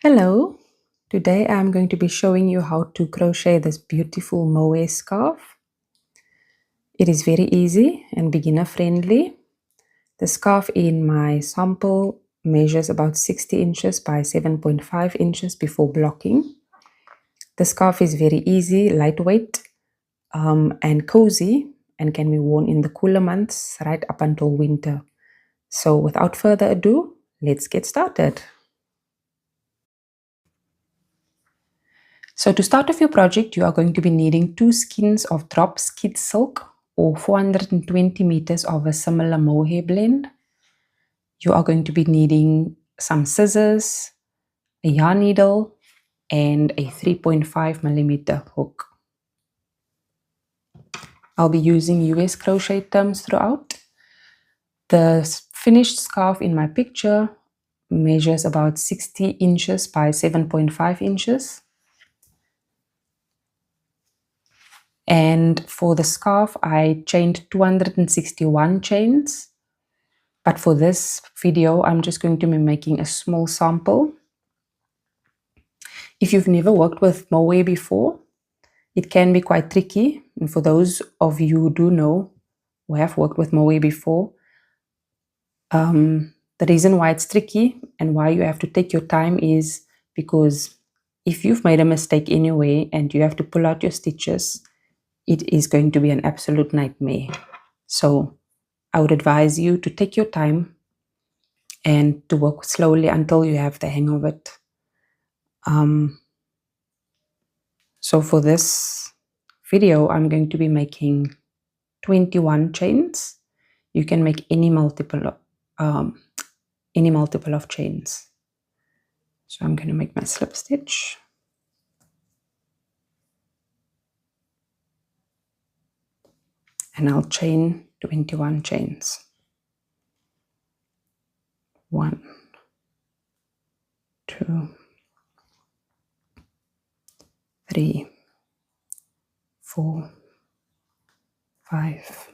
Hello, today I'm going to be showing you how to crochet this beautiful mohair scarf. It is very easy and beginner friendly. The scarf in my sample measures about 60 inches by 7.5 inches before blocking. The scarf is very easy, lightweight, and cozy, and can be worn in the cooler months right up until winter. So without further ado, let's get started. So to start off your project, you are going to be needing 2 skeins of drop skid silk or 420 meters of a similar mohair blend. You are going to be needing some scissors, a yarn needle, and a 3.5 millimeter hook. I'll be using US crochet terms throughout. The finished scarf in my picture measures about 60 inches by 7.5 inches. And for the scarf, I chained 261 chains. But for this video, I'm just going to be making a small sample. If you've never worked with mohair before, it can be quite tricky. And for those of you who do know, who have worked with mohair before, the reason why it's tricky and why you have to take your time is because if you've made a mistake anyway and you have to pull out your stitches, it is going to be an absolute nightmare. So I would advise you to take your time and to work slowly until you have the hang of it. So for this video, I'm going to be making 21 chains. You can make any multiple of chains. So I'm going to make my slip stitch. And I'll chain 21 chains. 1, 2, 3, 4, 5,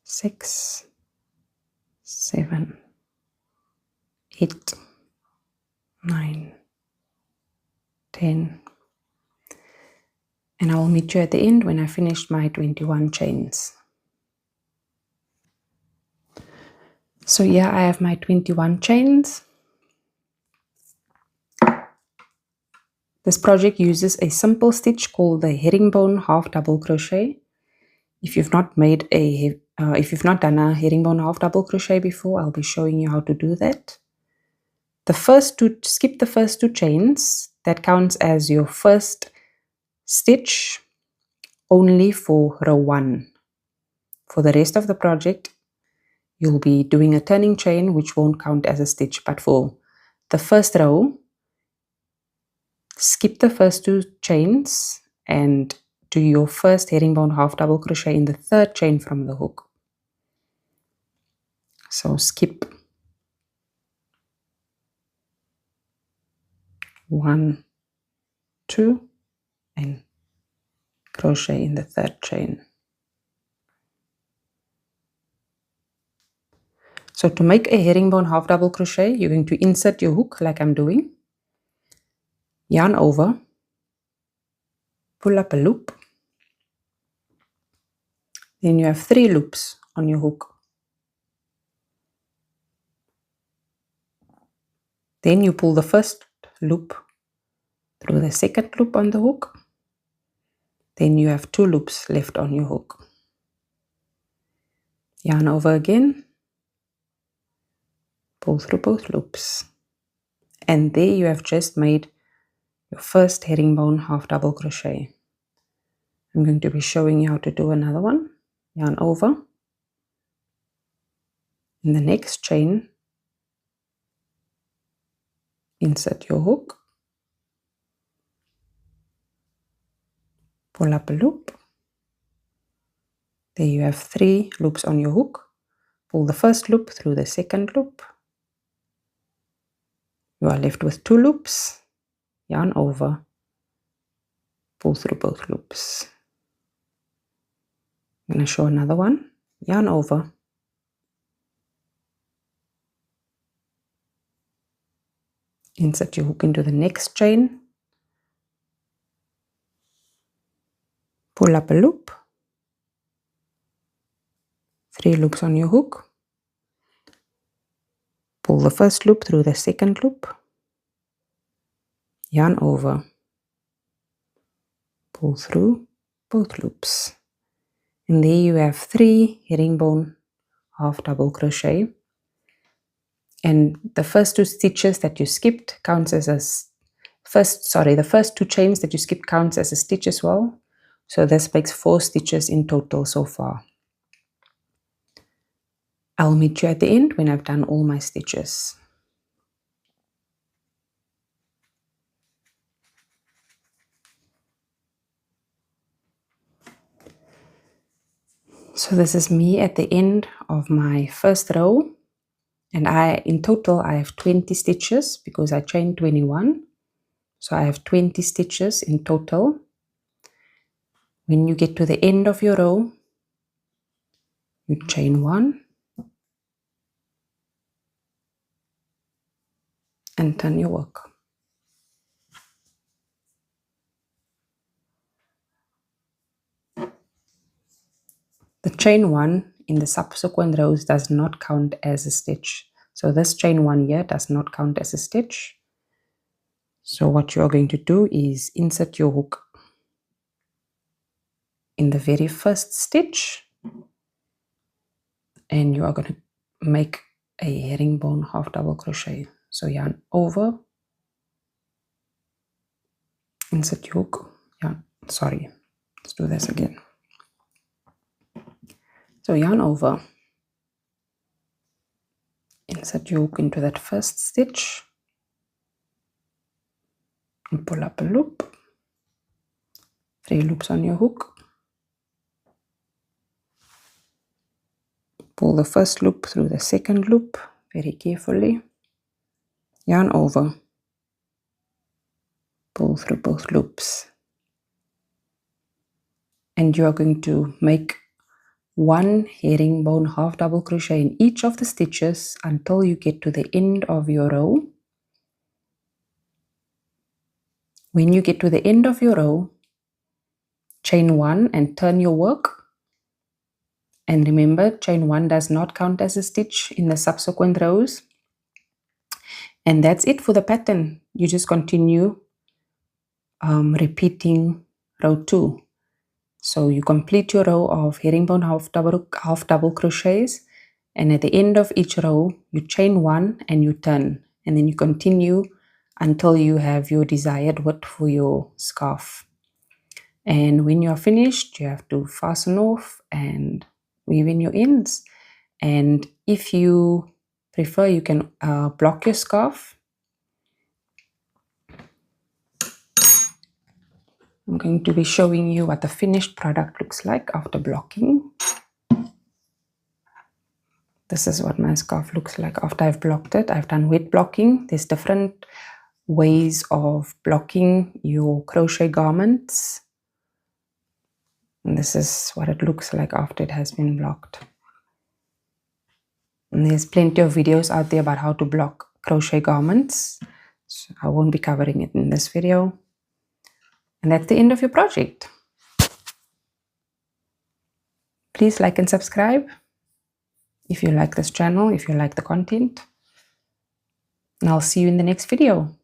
6, 7, 8, 9, 10. And I will meet you at the end when I finished my 21 chains. So here I have my 21 chains. This project uses a simple stitch called the herringbone half double crochet. If you've not done a herringbone half double crochet before, I'll be showing you how to do that. Skip the first 2 chains. That counts as your first stitch only for row 1. For the rest of the project, you'll be doing a turning chain, which won't count as a stitch, but for the first row, skip the first 2 chains and do your first herringbone half double crochet in the 3rd chain from the hook. So skip 1, 2, and crochet in the 3rd chain. So to make a herringbone half double crochet, you're going to insert your hook like I'm doing, yarn over, pull up a loop, then you have 3 loops on your hook. Then you pull the first loop through the 2nd loop on the hook. Then you have 2 loops left on your hook. Yarn over again, pull through both loops. And there you have just made your first herringbone half double crochet. I'm going to be showing you how to do another one. Yarn over. In the next chain, insert your hook, pull up a loop. There you have 3 loops on your hook. Pull the first loop through the 2nd loop. You are left with 2 loops. Yarn over, pull through both loops. I'm going to show another one. Yarn over, Insert your hook into the next chain, pull up a loop, 3 loops on your hook, pull the first loop through the second loop, yarn over, pull through both loops, and there you have 3 herringbone half double crochet. And the first 2 stitches that you skipped counts as the first 2 chains that you skipped counts as a stitch as well. So this makes 4 stitches in total so far. I'll meet you at the end when I've done all my stitches. So this is me at the end of my first row, and in total I have 20 stitches because I chained 21. So I have 20 stitches in total. When you get to the end of your row, you chain 1 and turn your work. The chain 1 in the subsequent rows does not count as a stitch. So this chain 1 here does not count as a stitch. So what you are going to do is insert your hook in the very first stitch, and you are going to make a herringbone half double crochet. So yarn over, insert your hook, let's do this again. So yarn over, insert your hook into that first stitch, and pull up a loop, 3 loops on your hook, pull the first loop through the second loop very carefully, yarn over, pull through both loops, and you are going to make 1 herringbone half double crochet in each of the stitches until you get to the end of your row. When you get to the end of your row, chain 1 and turn your work. And remember, chain 1 does not count as a stitch in the subsequent rows. And that's it for the pattern. You just continue repeating row 2. So you complete your row of herringbone half double crochets, and at the end of each row you chain 1 and you turn, and then you continue until you have your desired width for your scarf. And when you are finished, you have to fasten off and weave in your ends. And if you prefer, you can block your scarf. I'm going to be showing you what the finished product looks like after blocking. This is what my scarf looks like after I've blocked it. I've done wet blocking. There's different ways of blocking your crochet garments. And this is what it looks like after it has been blocked. And there's plenty of videos out there about how to block crochet garments. So I won't be covering it in this video. And that's the end of your project. Please like and subscribe if you like this channel, if you like the content. And I'll see you in the next video.